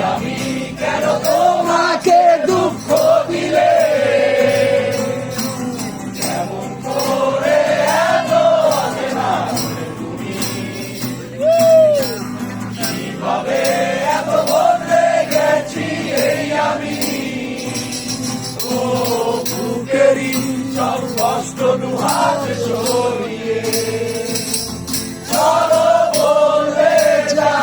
আমি কেন তোমাকে দুঃখ দিলে কেমন করে এত অচেনা তুমি কিভাবে এত বদলে গেছি এই আমি ও বুকেরই সব কষ্ট দুহাত সরিয়ে চলো বলবে যা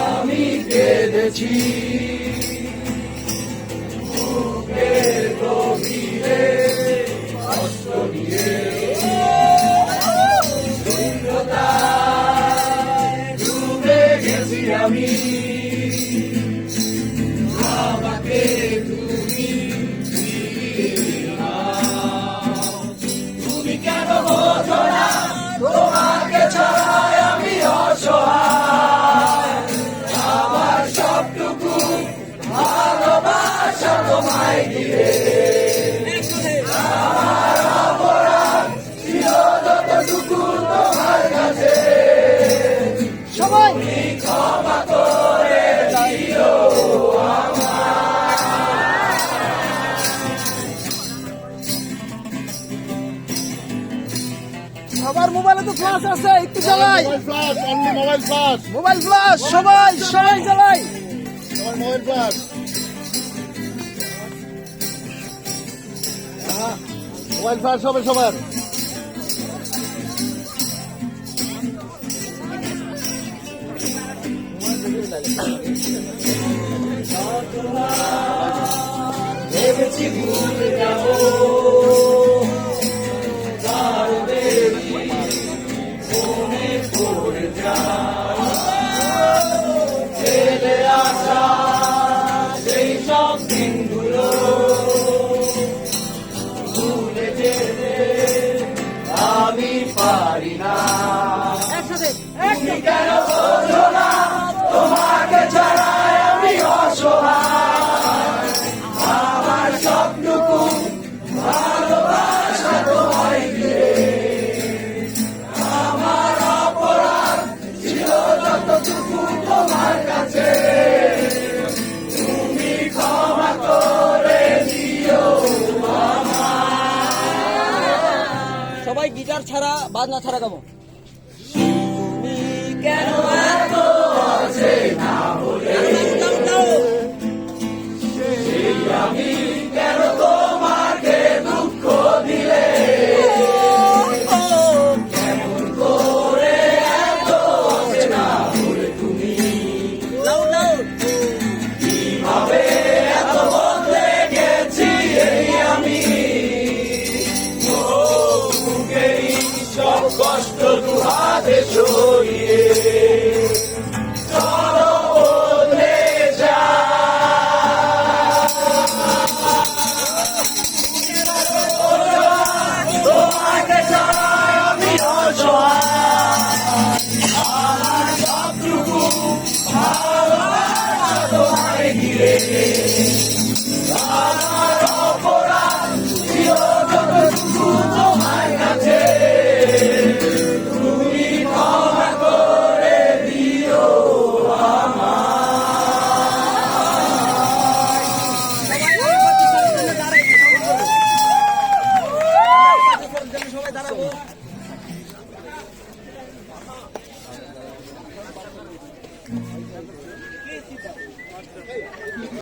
আমি কেঁদেছি বুকের গভীরে কষ্ট নিয়ে ডুবে গেছি আমি আমাকে তুমি তুমি কেন বোঝো না তোমাকে ছাড়াই আমি অসহায় আমার সবটুকু ভালোবাসা তোমায় দিয়ে আমার অপরাধ ছিল যতটুকু তোমার কাছে সবাই ক্ষমা করে দিও সবার মোবাইলে তো ফ্ল্যাশ আছে, একটু চালাই মোবাইল ফ্ল্যাশ মোবাইল ফ্ল্যাশ সবাই সবাই চালাই মোবাইল ফ্ল্যাশ মোবাইল ফ্ল্যাশ হবে সবার। ভেবেছি ভুলে যাবো ফেলে আসা সেই সব দিনগুলো ভুলে যেতে আমি পারি না তুমি কেন বোঝো না তোমাকে ছাড়াই আমি অসহায় আমার সবটুকু ভালোবাসা তোমায় দিয়ে তোমার কাছে তুমি ক্ষমা করে দিও সবাই গিটার ছাড়া বাজনা ছাড়া গাবো। তুমি কেন এত অচেনা হলে সেই আমি